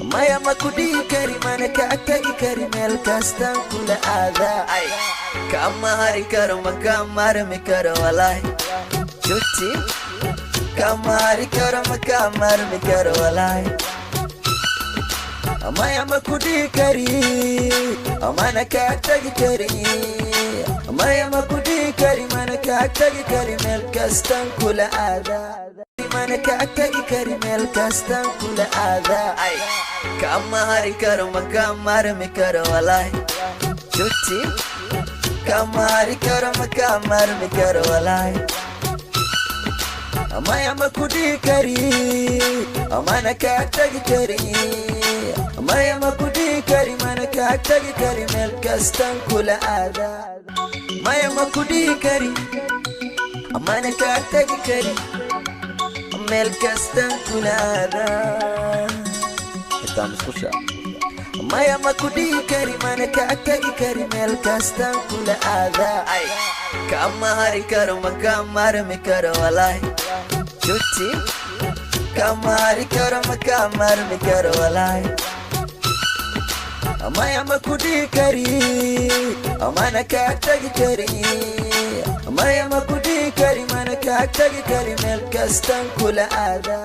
maya makudi kari mana ka tagi kari mel kastan kula ada ay kamari karo makamar me karo walai chuchi kamari karo makamar me karo walai maya makudi kari mana ka tagi kari maya makudi kari mana ka tagi kari mel kastan kula ada mana ka tagi kari mel kastan kula ada ay kamari karo makamar me karo walai chuchi kamari karo makamar me karo walai maya makudi kari mana ka tagi kari maya makudi kari mana ka tagi kari mel kastan kula ada maya makudi kari mana ka tagi kari mel kastan kula ada. Estamos escuchando. Maya makudi kari mana ka tagi kari mel kastan kula ada ay kamari karo makamar me karo walai chuchi kamari karo makamar me karo walai maya makudi kari mana ka tagi kari maya makudi kari mana ka tagi kari mel kastan kula ada